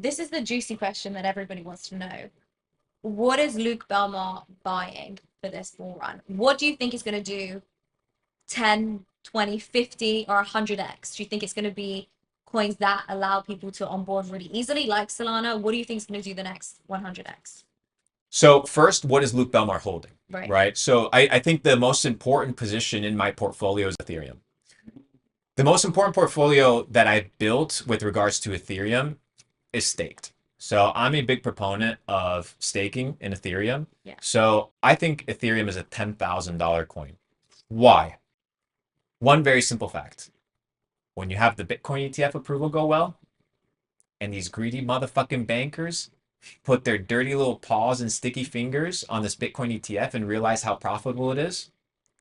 this is the juicy question that everybody wants to know. What is Luke Belmar buying for this bull run? What do you think is going to do 10, 20, 50, or 100x? Do you think it's going to be coins that allow people to onboard really easily, like Solana? What do you think is going to do the next 100x? So first, what is Luke Belmar holding? Right. Right. So I think the most important position in my portfolio is Ethereum. The most important portfolio that I've built with regards to Ethereum is staked. So I'm a big proponent of staking in Ethereum. Yeah. So I think Ethereum is a $10,000 coin. Why? One very simple fact. When you have the Bitcoin ETF approval go well, and these greedy motherfucking bankers put their dirty little paws and sticky fingers on this Bitcoin ETF and realize how profitable it is,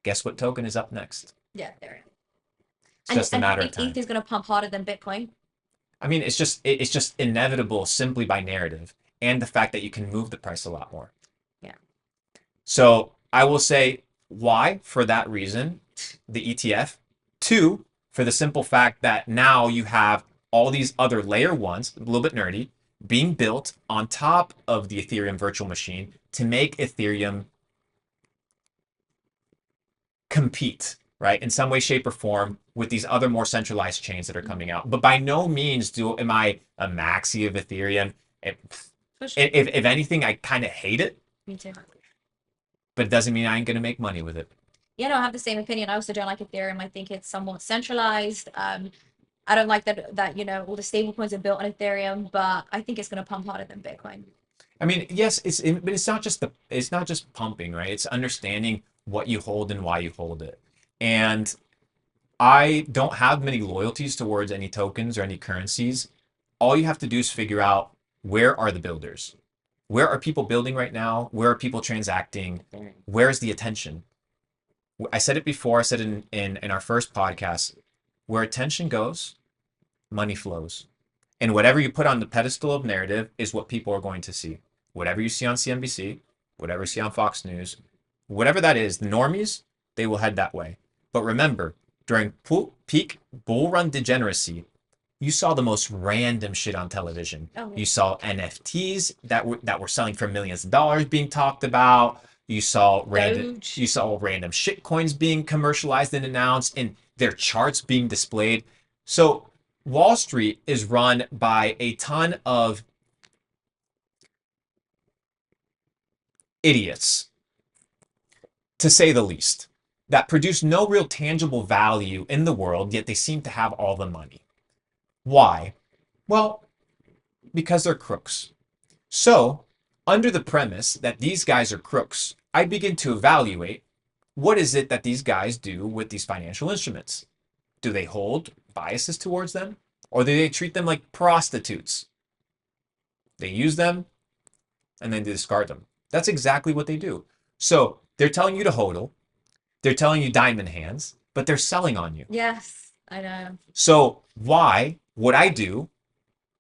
guess what token is up next? Yeah, there. It's just a And you matter of think time. ETH is going to pump harder than Bitcoin? I mean, it's just inevitable simply by narrative and the fact that you can move the price a lot more. Yeah. So I will say why for that reason, the ETF. Two, for the simple fact that now you have all these other layer ones, a little bit nerdy, being built on top of the Ethereum virtual machine to make Ethereum compete, right, in some way, shape, or form with these other more centralized chains that are coming out. But by no means am I a maxi of Ethereum. If, Sure. if anything, I kind of hate it. Me too. But it doesn't mean I ain't gonna make money with it. Yeah, no, I have the same opinion. I also don't like Ethereum. I think it's somewhat centralized. I don't like that all the stable coins are built on Ethereum, but I think it's going to pump harder than Bitcoin. I mean, yes, but it's not just pumping, right? It's understanding what you hold and why you hold it. And I don't have many loyalties towards any tokens or any currencies. All you have to do is figure out where are the builders? Where are people building right now? Where are people transacting? Where's the attention? I said it before, I said in our first podcast, where attention goes, money flows. And whatever you put on the pedestal of narrative is what people are going to see. Whatever you see on CNBC, whatever you see on Fox News, whatever that is, the normies, they will head that way. But remember, during peak bull run degeneracy, you saw the most random shit on television. Oh, yeah. You saw NFTs that were selling for millions of dollars being talked about. You saw random shit coins being commercialized and announced and their charts being displayed. So Wall Street is run by a ton of idiots, to say the least, that produce no real tangible value in the world, yet they seem to have all the money. Why? Well, because they're crooks. So, under the premise that these guys are crooks, I begin to evaluate what is it that these guys do with these financial instruments. Do they hold biases towards them? Or do they treat them like prostitutes? They use them and then they discard them. That's exactly what they do. So they're telling you to hodl, they're telling you diamond hands, but they're selling on you. Yes, I know. So why would I do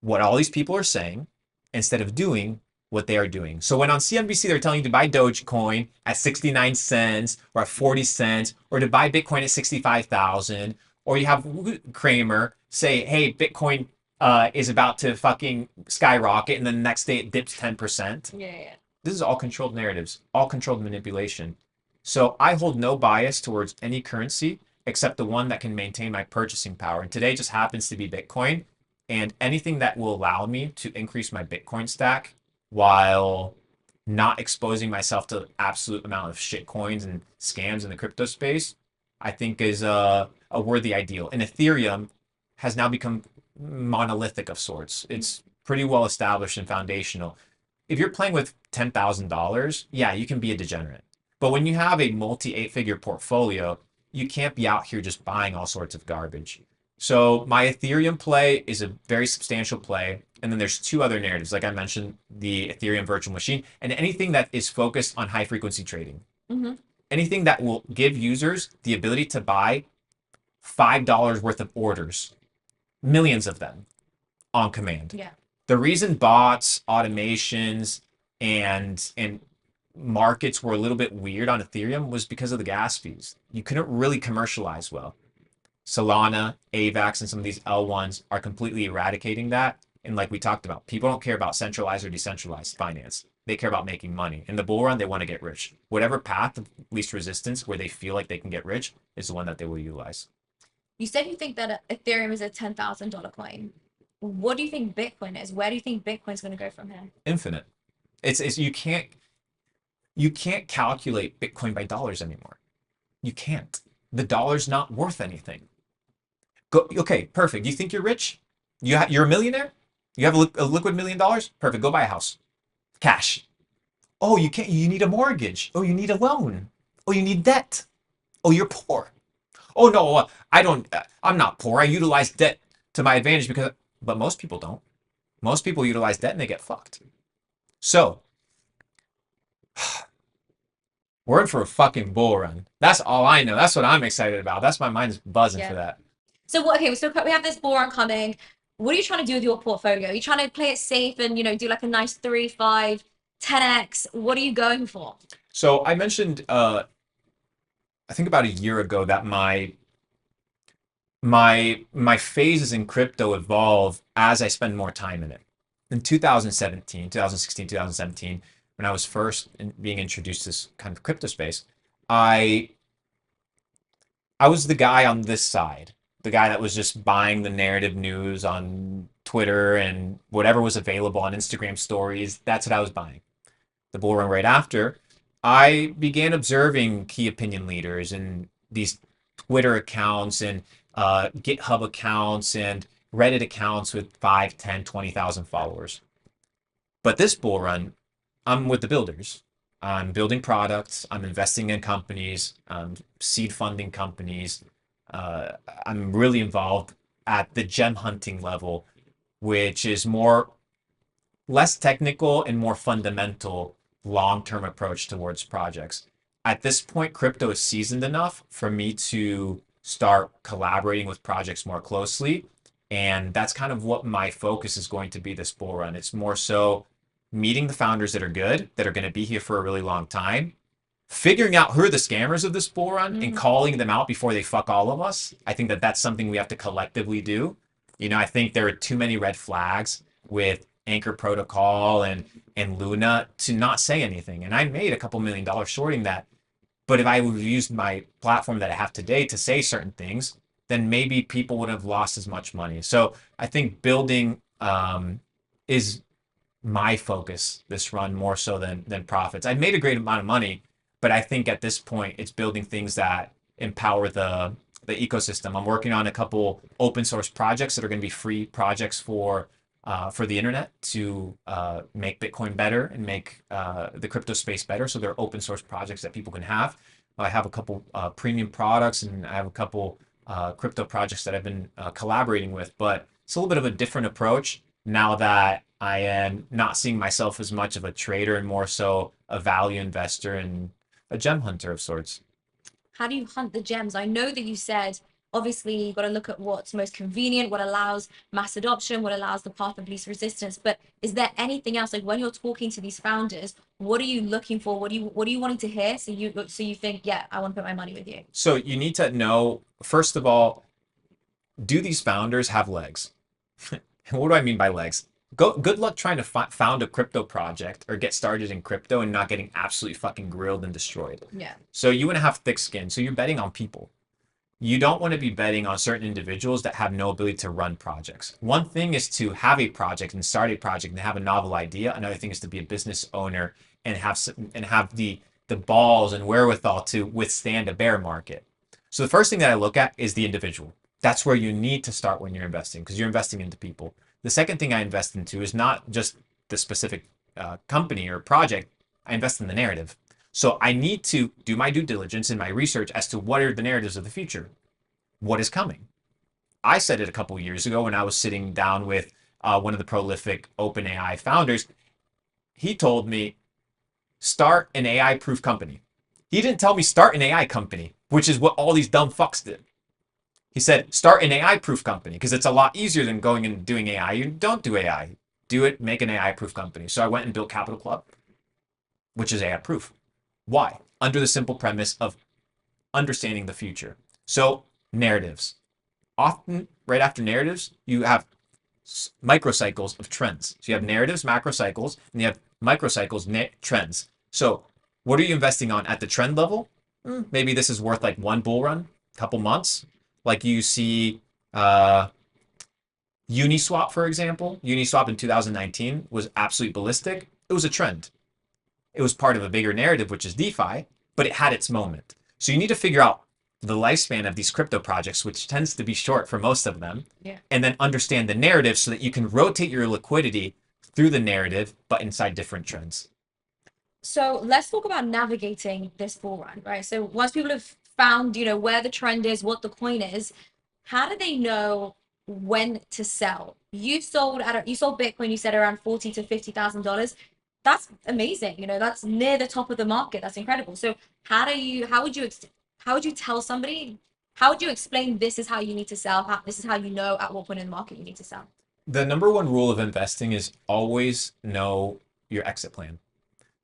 what all these people are saying instead of doing what they are doing? So when on CNBC they're telling you to buy Dogecoin at 69 cents or at 40 cents, or to buy Bitcoin at 65,000, or you have Kramer say, hey, Bitcoin is about to fucking skyrocket, and then the next day it dips 10%. Yeah. This is all controlled narratives, all controlled manipulation. So I hold no bias towards any currency except the one that can maintain my purchasing power. And today just happens to be Bitcoin. And anything that will allow me to increase my Bitcoin stack while not exposing myself to absolute amount of shit coins and scams in the crypto space, I think is a worthy ideal. And Ethereum has now become monolithic of sorts. It's pretty well established and foundational. If you're playing with $10,000, yeah, you can be a degenerate. But when you have a multi 8-figure portfolio, you can't be out here just buying all sorts of garbage. So my Ethereum play is a very substantial play. And then there's two other narratives, like I mentioned, the Ethereum virtual machine and anything that is focused on high frequency trading. Mm-hmm. Anything that will give users the ability to buy $5 worth of orders, millions of them on command. Yeah. The reason bots, automations, and markets were a little bit weird on Ethereum was because of the gas fees. You couldn't really commercialize well. Solana, AVAX, and some of these L1s are completely eradicating that. And like we talked about, people don't care about centralized or decentralized finance. They care about making money. In the bull run, they want to get rich. Whatever path of least resistance where they feel like they can get rich is the one that they will utilize. You said you think that Ethereum is a $10,000 coin. What do you think Bitcoin is? Where do you think Bitcoin's going to go from here? Infinite. It's you can't calculate Bitcoin by dollars anymore. You can't. The dollar's not worth anything. Go, okay, perfect. You think you're rich? You're a millionaire? You have a liquid $1 million? Perfect. Go buy a house. Cash. Oh, you can't. You need a mortgage. Oh, you need a loan. Oh, you need debt. Oh, you're poor. Oh no, I don't. I'm not poor. I utilize debt to my advantage because, but most people don't. Most people utilize debt and they get fucked. So we're in for a fucking bull run. That's all I know. That's what I'm excited about. That's my mind's buzzing for Yeah. that. So okay, so we have this bull run coming. What are you trying to do with your portfolio? Are you trying to play it safe and do like a nice 3, 5, 10x? What are you going for? So I mentioned, I think about a year ago that my phases in crypto evolve as I spend more time in it. In 2017, 2016, 2017, when I was first being introduced to this kind of crypto space, I I was the guy on this side, the guy that was just buying the narrative news on Twitter and whatever was available on Instagram stories. That's what I was buying. The bull run right after, I began observing key opinion leaders and these Twitter accounts and GitHub accounts and Reddit accounts with 5, 10, 20,000 followers. But this bull run, I'm with the builders. I'm building products. I'm investing in companies. I'm seed funding companies. Uh, I'm really involved at the gem hunting level, which is more less technical and more fundamental long-term approach towards projects. At this point, crypto is seasoned enough for me to start collaborating with projects more closely. And that's kind of what my focus is going to be this bull run. It's more so meeting the founders that are good, that are going to be here for a really long time, figuring out who are the scammers of this bull run and Mm. calling them out before they fuck all of us. I think that that's something we have to collectively do. I think there are too many red flags with Anchor Protocol and Luna to not say anything. And I made a couple $1 million shorting that. But if I would have used my platform that I have today to say certain things, then maybe people would have lost as much money. So I think building is my focus this run more so than profits. I've made a great amount of money, but I think at this point it's building things that empower the ecosystem. I'm working on a couple open source projects that are going to be free projects for the internet to make Bitcoin better and make the crypto space better. So they're open source projects that people can have. I have a couple premium products and I have a couple crypto projects that I've been collaborating with, but it's a little bit of a different approach now that I am not seeing myself as much of a trader and more so a value investor and a gem hunter of sorts. How do you hunt the gems? I know that you said obviously you've got to look at what's most convenient, what allows mass adoption, what allows the path of least resistance. But is there anything else? Like when you're talking to these founders, what are you looking for? What are you wanting to hear? So you think, yeah, I want to put my money with you. So you need to know, first of all, do these founders have legs? What do I mean by legs? Good luck trying to found a crypto project or get started in crypto and not getting absolutely fucking grilled and destroyed. Yeah. So you want to have thick skin. So you're betting on people. You don't want to be betting on certain individuals that have no ability to run projects. One thing is to have a project and start a project and have a novel idea. Another thing is to be a business owner and have the balls and wherewithal to withstand a bear market. So the first thing that I look at is the individual. That's where you need to start when you're investing because you're investing into people. The second thing I invest into is not just the specific company or project. I invest in the narrative. So I need to do my due diligence and my research as to what are the narratives of the future. What is coming? I said it a couple of years ago when I was sitting down with one of the prolific OpenAI founders. He told me, start an AI proof company. He didn't tell me start an AI company, which is what all these dumb fucks did. He said, start an AI proof company because it's a lot easier than going and doing AI. You don't do AI. Do it, make an AI proof company. So I went and built Capital Club, which is AI proof. Why? Under the simple premise of understanding the future. So narratives. Often, right after narratives, you have microcycles of trends. So you have narratives, macro cycles, and you have microcycles, trends. So what are you investing on at the trend level? Maybe this is worth like one bull run, couple months. Like you see Uniswap, for example. Uniswap in 2019 was absolutely ballistic. It was a trend. It was part of a bigger narrative, which is DeFi, but it had its moment. So you need to figure out the lifespan of these crypto projects, which tends to be short for most of them, Yeah. and then understand the narrative so that you can rotate your liquidity through the narrative, but inside different trends. So let's talk about navigating this bull run, right? So once people have found, where the trend is, what the coin is, how do they know when to sell? You sold Bitcoin, you said around 40 to $50,000. That's amazing. That's near the top of the market. That's incredible. So how would you tell somebody, how would you explain this is how you need to sell? This is how you know at what point in the market you need to sell. The number one rule of investing is always know your exit plan.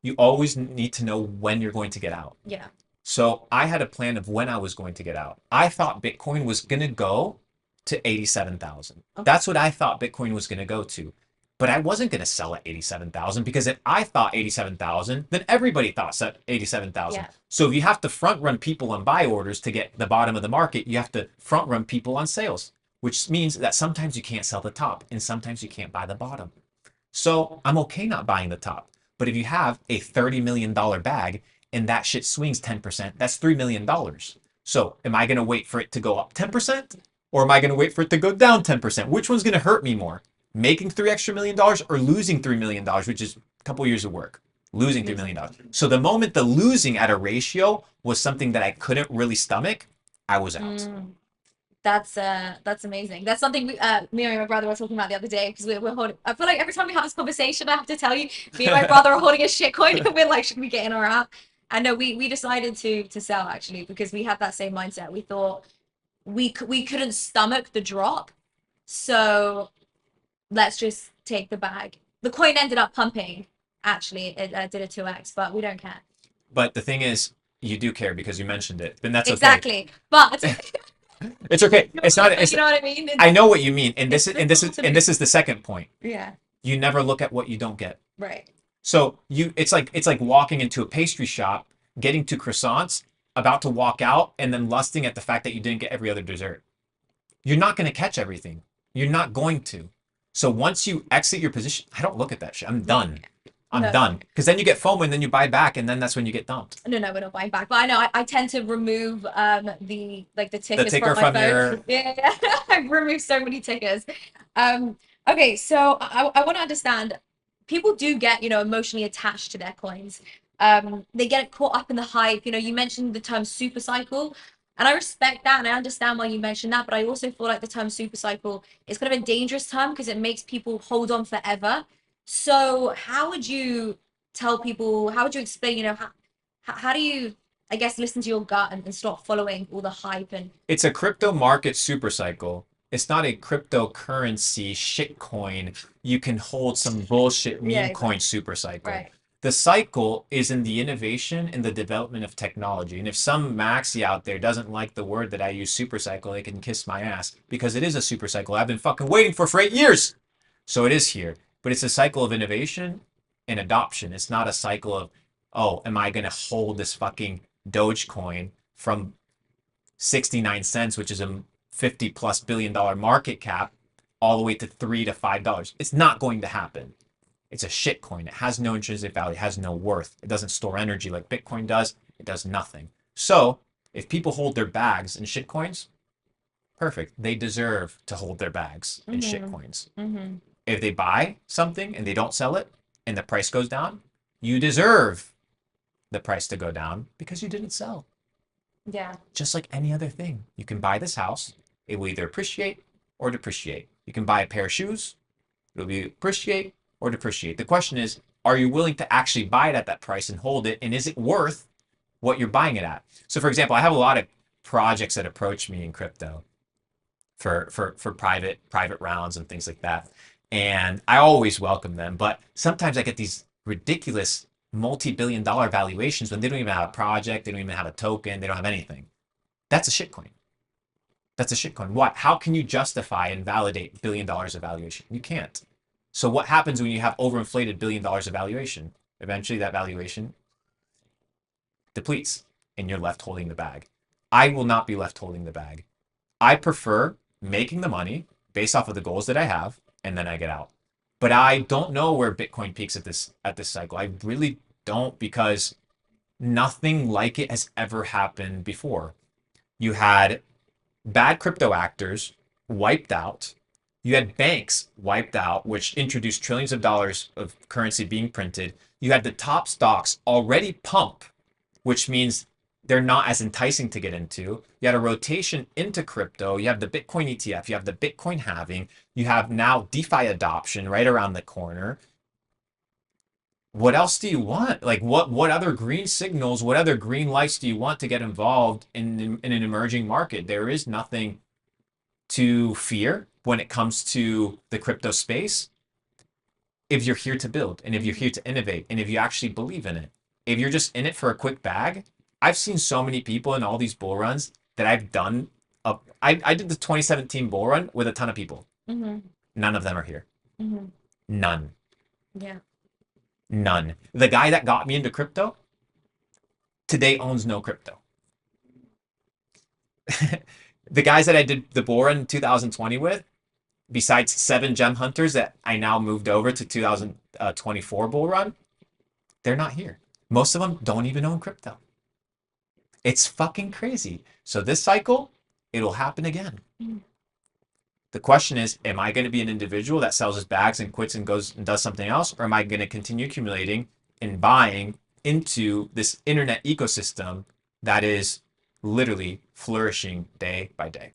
You always need to know when you're going to get out. Yeah. So I had a plan of when I was going to get out. I thought Bitcoin was going to go to 87,000. Okay. That's what I thought Bitcoin was going to go to. But I wasn't going to sell at 87,000 because if I thought 87,000, then everybody thought 87,000. Yeah. So if you have to front run people on buy orders to get the bottom of the market, you have to front run people on sales, which means that sometimes you can't sell the top and sometimes you can't buy the bottom. So I'm okay not buying the top. But if you have a $30 million bag and that shit swings 10%, that's $3 million. So am I going to wait for it to go up 10%? Or am I going to wait for it to go down 10%? Which one's going to hurt me more? Making $3 extra million or losing $3 million, which is a couple years of work? Losing $3 million. So the moment the losing at a ratio was something that I couldn't really stomach, I was out. That's amazing. That's something me and my brother were talking about the other day because we're holding. I feel like every time we have this conversation, I have to tell you, me and my brother are holding a shit coin, and we're like, should we get in or out? And no, we decided to sell actually because we had that same mindset. We thought we couldn't stomach the drop, so let's just take the bag. The coin ended up pumping. Actually, it did a 2x, but we don't care. But the thing is, you do care because you mentioned it, and that's okay. Exactly, but It's okay. It's not. you know what I mean? I know what you mean, and It's this is the second point. Yeah, You never look at what you don't get. right. So it's like walking into a pastry shop, getting two croissants, about to walk out, and then lusting at the fact that you didn't get every other dessert. You're not going to catch everything. You're not going to. So once you exit your position, I don't look at that shit. I'm done. I'm No. done. Because then you get FOMO and then you buy back, and then that's when you get dumped. No, we're not buying back. But I know I tend to remove the tickers ticker from my from phone. your- Yeah. I've removed so many tickers. Okay, so I want to understand. People do get, emotionally attached to their coins. They get caught up in the hype. You mentioned the term super cycle, and I respect that and I understand why you mentioned that, but I also feel like the term super cycle is kind of a dangerous term because it makes people hold on forever. So how would you tell people, how would you explain, how do you, I guess, listen to your gut and stop following all the hype and It's a crypto market super cycle. It's not a cryptocurrency shitcoin. You can hold some bullshit meme Yeah, coin super cycle. right. The cycle is in the innovation and the development of technology. And if some maxi out there doesn't like the word that I use super cycle, they can kiss my ass because it is a super cycle I've been fucking waiting for 8 years. So it is here. But it's a cycle of innovation and adoption. It's not a cycle of, oh, am I going to hold this fucking Dogecoin from 69 cents, which is a 50 plus $billion market cap, all the way to $3 to $5. It's not going to happen. It's a shit coin. It has no intrinsic value. It has no worth. It doesn't store energy like Bitcoin does. It does nothing. So if people hold their bags in shit coins, perfect. They deserve to hold their bags in shit coins. Mm-hmm. If they buy something and they don't sell it and the price goes down, you deserve the price to go down because you didn't sell. Yeah. Just like any other thing. You can buy this house, it will either appreciate or depreciate. You can buy a pair of shoes, it'll be appreciate or depreciate. The question is, are you willing to actually buy it at that price and hold it? And is it worth what you're buying it at? So for example, I have a lot of projects that approach me in crypto for private rounds and things like that. And I always welcome them, but sometimes I get these ridiculous multi-billion-dollar valuations when they don't even have a project, they don't even have a token, they don't have anything. That's a shitcoin. That's a shitcoin. Why? How can you justify and validate $1 billion of valuation? You can't. So what happens when you have overinflated $1 billion of valuation? Eventually that valuation depletes and you're left holding the bag. I will not be left holding the bag. I prefer making the money based off of the goals that I have, and then I get out. But I don't know where Bitcoin peaks at this cycle. I really don't, because nothing like it has ever happened before. You had bad crypto actors wiped out. You had banks wiped out, which introduced trillions of dollars of currency being printed. You had the top stocks already pump, which means they're not as enticing to get into. You had a rotation into crypto. You have the Bitcoin ETF. You have the Bitcoin halving. You have now DeFi adoption right around the corner. What else do you want? Like what other green signals, what other green lights do you want to get involved in an emerging market? There is nothing to fear when it comes to the crypto space if you're here to build and if you're here to innovate and if you actually believe in it. If you're just in it for a quick bag, I've seen so many people in all these bull runs that I've done. I did the 2017 bull run with a ton of people. Mm-hmm. None of them are here. Mm-hmm. None. Yeah. None. The guy that got me into crypto today owns no crypto. The guys that I did the bull run in 2020 with, besides 7 gem hunters that I now moved over to 2024 bull run, they're not here. Most of them don't even own crypto. It's fucking crazy. So this cycle, it'll happen again. Mm. The question is, am I going to be an individual that sells his bags and quits and goes and does something else? Or am I going to continue accumulating and buying into this internet ecosystem that is literally flourishing day by day?